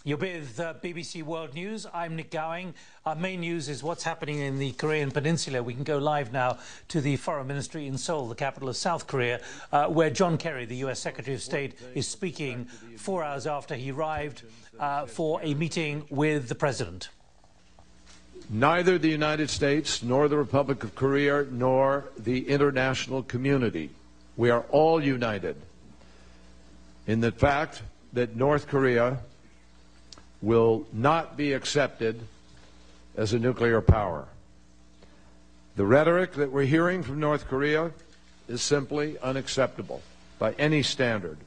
You're with BBC World News. I'm Nick Gowing. Our main news is what's happening in the Korean Peninsula. We can go live now to the Foreign Ministry in Seoul, the capital of South Korea, where John Kerry, the US Secretary of State, is speaking 4 hours after he arrived for a meeting with the President. Neither the United States, nor the Republic of Korea, nor the international community, we are all united in the fact that North Korea will not be accepted as a nuclear power. The rhetoric that we're hearing from North Korea is simply unacceptable by any standard.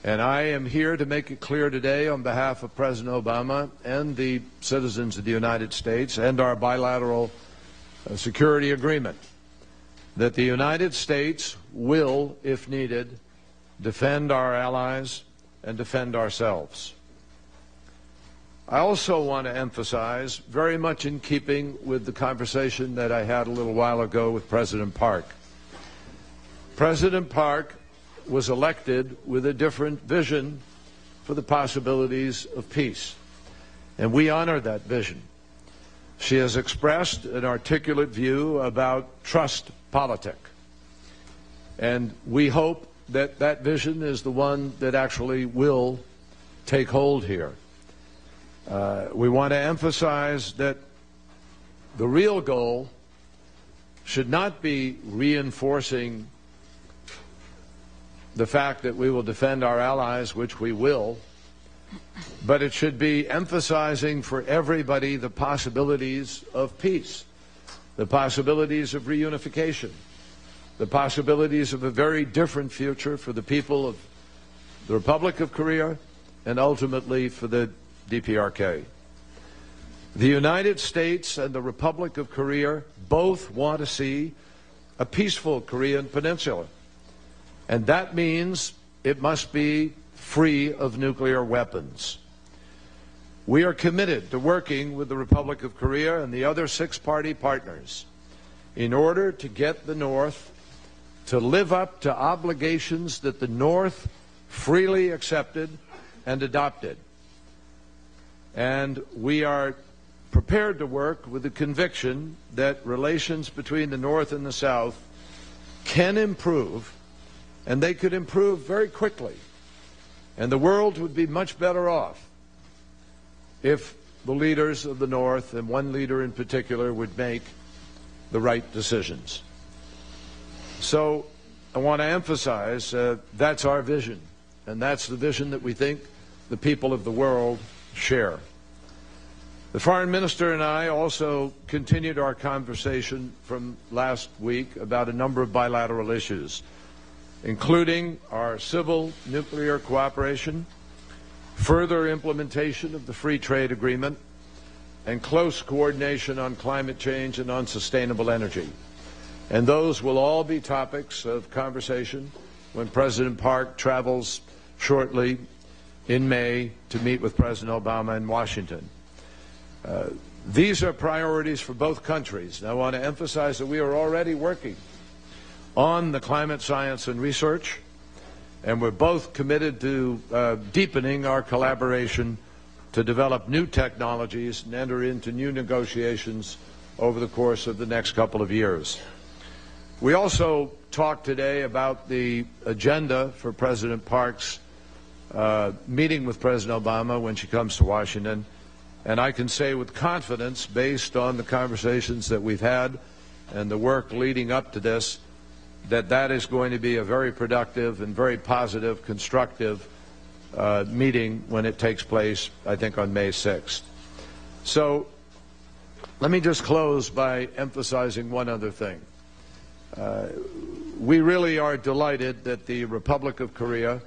And I am here to make it clear today on behalf of President Obama and the citizens of the United States and our bilateral security agreement that the United States will, if needed, defend our allies and defend ourselves. I also want to emphasize, very much in keeping with the conversation that I had a little while ago with President Park. President Park was elected with a different vision for the possibilities of peace, and we honor that vision. She has expressed an articulate view about trust politic, and we hope that that vision is the one that actually will take hold here. We want to emphasize that the real goal should not be reinforcing the fact that we will defend our allies, which we will, but it should be emphasizing for everybody the possibilities of peace, the possibilities of reunification, the possibilities of a very different future for the people of the Republic of Korea and ultimately for the DPRK. The United States and the Republic of Korea both want to see a peaceful Korean peninsula, and that means it must be free of nuclear weapons. We are committed to working with the Republic of Korea and the other six-party partners in order to get the North to live up to obligations that the North freely accepted and adopted. And we are prepared to work with the conviction that relations between the North and the South can improve, and they could improve very quickly. And the world would be much better off if the leaders of the North, and one leader in particular, would make the right decisions. So I want to emphasize that's our vision, and that's the vision that we think the people of the world share. The Foreign Minister and I also continued our conversation from last week about a number of bilateral issues, including our civil nuclear cooperation, further implementation of the Free Trade Agreement, and close coordination on climate change and on sustainable energy. And those will all be topics of conversation when President Park travels shortly in May to meet with President Obama in Washington. These are priorities for both countries. And I want to emphasize that we are already working on the climate science and research, and we're both committed to deepening our collaboration to develop new technologies and enter into new negotiations over the course of the next couple of years. We also talked today about the agenda for President Park's meeting with President Obama when she comes to Washington, and I can say with confidence, based on the conversations that we've had and the work leading up to this, that that is going to be a very productive and very positive, constructive meeting when it takes place, I think, on May 6th. So let me just close by emphasizing one other thing. We really are delighted that the Republic of Korea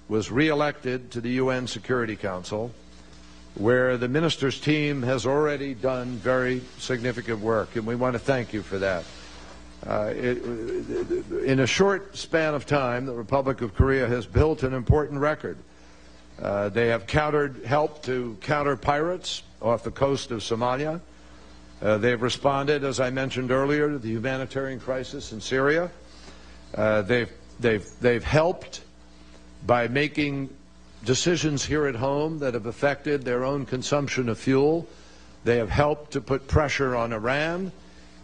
was re-elected to the UN Security Council, where the minister's team has already done very significant work, and we want to thank you for that. In a short span of time, the Republic of Korea has built an important record. They have helped to counter pirates off the coast of Somalia. They have responded, as I mentioned earlier, to the humanitarian crisis in Syria. They've helped by making decisions here at home that have affected their own consumption of fuel. They have helped to put pressure on Iran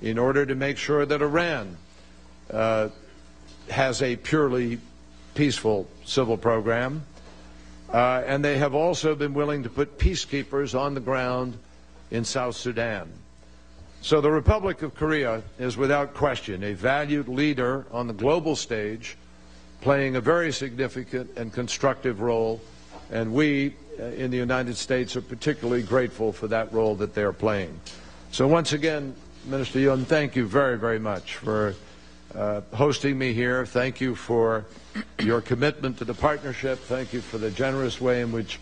in order to make sure that Iran has a purely peaceful civil program. And they have also been willing to put peacekeepers on the ground in South Sudan. So the Republic of Korea is without question a valued leader on the global stage, playing a very significant and constructive role, and we in the United States are particularly grateful for that role that they are playing. So once again, Minister Yun, thank you very, very much for hosting me here. Thank you for your commitment to the partnership. Thank you for the generous way in which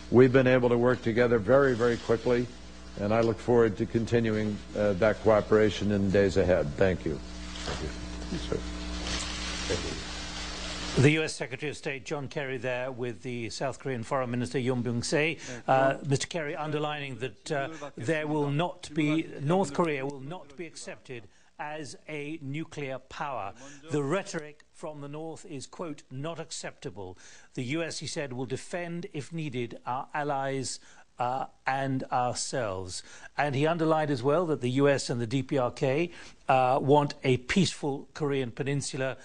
we've been able to work together very, very quickly. And I look forward to continuing that cooperation in the days ahead. Thank you. Thank you. Sir. Thank you. The U.S. Secretary of State John Kerry there with the South Korean Foreign Minister Yoon Byung-se. Mr. Kerry underlining that there will not be, North Korea will not be accepted as a nuclear power. The rhetoric from the North is, quote, not acceptable. The U.S., he said, will defend, if needed, our allies and ourselves. And he underlined as well that the US and the DPRK want a peaceful Korean peninsula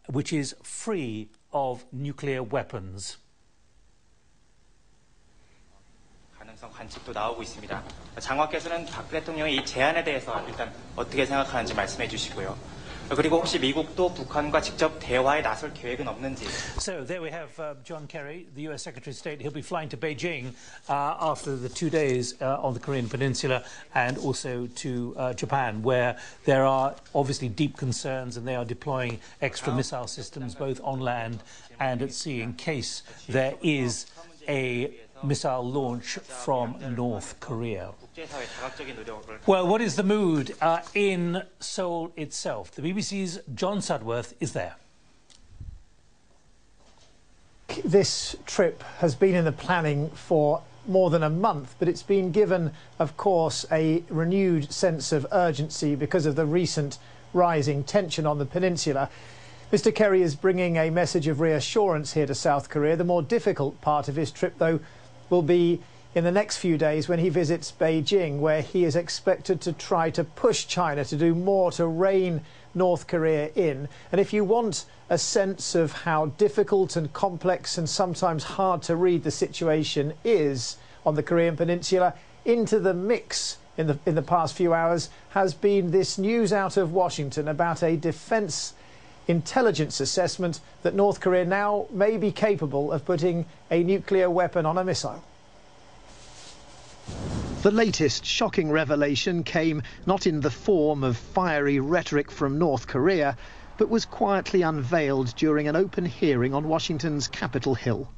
which is free of nuclear weapons. 가능성 관측도 나오고 있습니다. 장관께서는 박 대통령의 이 제안에 대해서 일단 어떻게 생각하는지 말씀해 주시고요. 그리고 혹시 미국도 북한과 직접 대화에 나설 계획은 없는지. So there we have John Kerry, the US Secretary of State. He'll be flying to Beijing after the 2 days on the Korean Peninsula and also to Japan, where there are obviously deep concerns and they are deploying extra missile systems both on land and at sea in case there is a missile launch from North Korea. Well, what is the mood in Seoul itself? The BBC's John Sudworth is there. This trip has been in the planning for more than a month, but it's been given, of course, a renewed sense of urgency because of the recent rising tension on the peninsula. Mr. Kerry is bringing a message of reassurance here to South Korea. The more difficult part of his trip, though, will be in the next few days when he visits Beijing, where he is expected to try to push China to do more to rein North Korea in. And if you want a sense of how difficult and complex and sometimes hard to read the situation is on the Korean Peninsula, into the mix in the past few hours has been this news out of Washington about a defense intelligence assessment that North Korea now may be capable of putting a nuclear weapon on a missile. The latest shocking revelation came not in the form of fiery rhetoric from North Korea, but was quietly unveiled during an open hearing on Washington's Capitol Hill.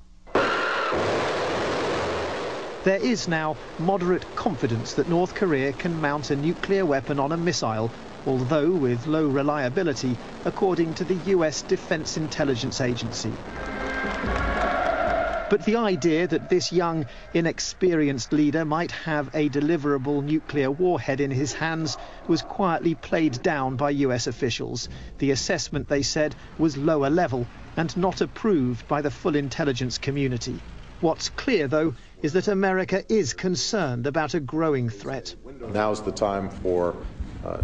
There is now moderate confidence that North Korea can mount a nuclear weapon on a missile, although with low reliability, according to the US Defense Intelligence Agency. But the idea that this young, inexperienced leader might have a deliverable nuclear warhead in his hands was quietly played down by US officials. The assessment, they said, was lower level and not approved by the full intelligence community. What's clear, though, is that America is concerned about a growing threat. Now's the time for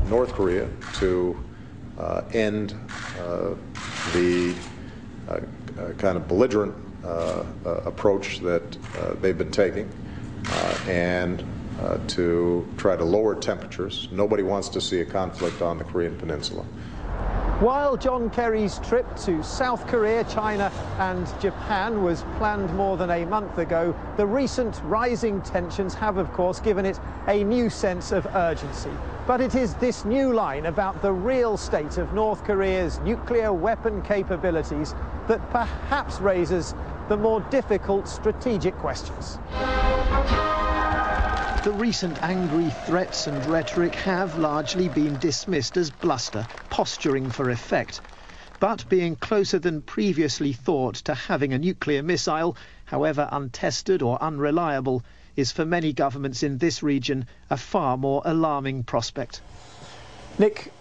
North Korea to end the kind of belligerent approach that they've been taking and to try to lower temperatures. Nobody wants to see a conflict on the Korean Peninsula. While John Kerry's trip to South Korea, China and Japan was planned more than a month ago, the recent rising tensions have, of course, given it a new sense of urgency. But it is this new line about the real state of North Korea's nuclear weapon capabilities that perhaps raises the more difficult strategic questions. The recent angry threats and rhetoric have largely been dismissed as bluster, posturing for effect. But being closer than previously thought to having a nuclear missile, however untested or unreliable, is for many governments in this region a far more alarming prospect. Nick,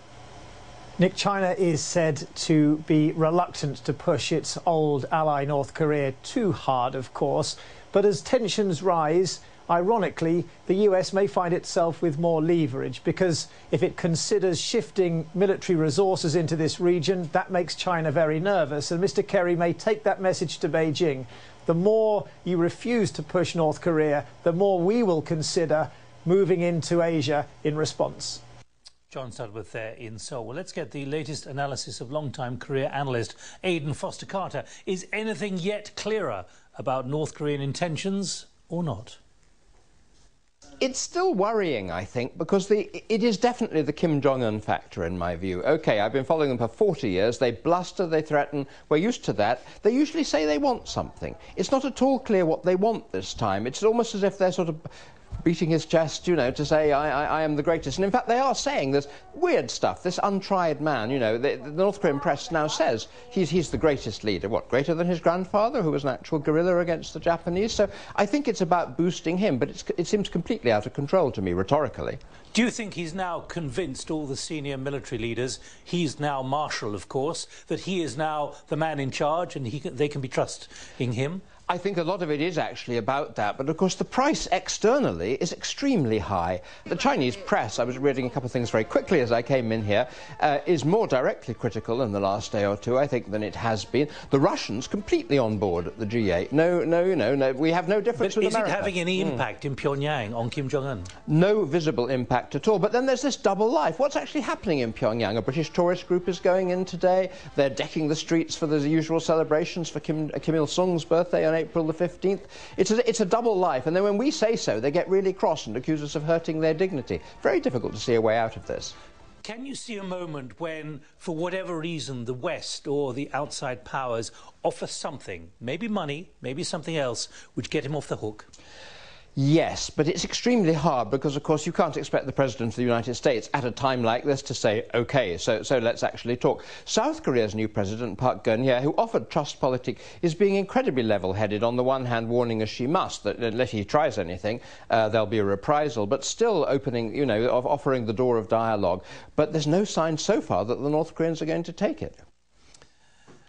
Nick, China is said to be reluctant to push its old ally North Korea too hard, of course. But as tensions rise, ironically, the US may find itself with more leverage, because if it considers shifting military resources into this region, that makes China very nervous. And Mr. Kerry may take that message to Beijing. The more you refuse to push North Korea, the more we will consider moving into Asia in response. John Studworth there in Seoul. Well, let's get the latest analysis of long-time Korea analyst Aidan Foster-Carter. Is anything yet clearer about North Korean intentions or not? It's still worrying, I think, because it is definitely the Kim Jong-un factor, in my view. OK, I've been following them for 40 years. They bluster, they threaten. We're used to that. They usually say they want something. It's not at all clear what they want this time. It's almost as if they're sort of beating his chest, you know, to say, I am the greatest. And in fact, they are saying this weird stuff, this untried man, you know, the North Korean press now says he's the greatest leader. What, greater than his grandfather, who was an actual guerrilla against the Japanese? So I think it's about boosting him, but it seems completely out of control to me, rhetorically. Do you think he's now convinced all the senior military leaders, he's now Marshal, of course, that he is now the man in charge and they can be trusting him? I think a lot of it is actually about that, but of course the price externally is extremely high. The Chinese press, I was reading a couple of things very quickly as I came in here, is more directly critical in the last day or two, I think, than it has been. The Russians completely on board at the G8. No, we have no difference with America. Is it having any impact in Pyongyang on Kim Jong-un? No visible impact at all. But then there's this double life. What's actually happening in Pyongyang? A British tourist group is going in today. They're decking the streets for the usual celebrations for Kim Il-sung's birthday on April the 15th. It's a double life, and then when we say so, they get really cross and accuse us of hurting their dignity. Very difficult to see a way out of this. Can you see a moment when, for whatever reason, the West or the outside powers offer something, maybe money, maybe something else, which get him off the hook? Yes, but it's extremely hard because, of course, you can't expect the President of the United States at a time like this to say, OK, so let's actually talk. South Korea's new President, Park Geun-hye, who offered trust politic, is being incredibly level-headed, on the one hand warning as she must that unless he tries anything, there'll be a reprisal, but still opening, you know, offering the door of dialogue. But there's no sign so far that the North Koreans are going to take it.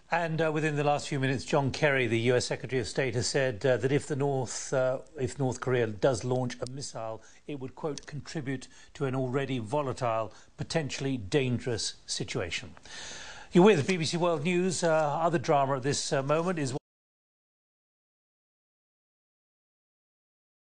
And within the last few minutes, John Kerry, the US Secretary of State, has said that if North Korea does launch a missile, it would, quote, contribute to an already volatile, potentially dangerous situation. You're with BBC World News. Other drama at this moment is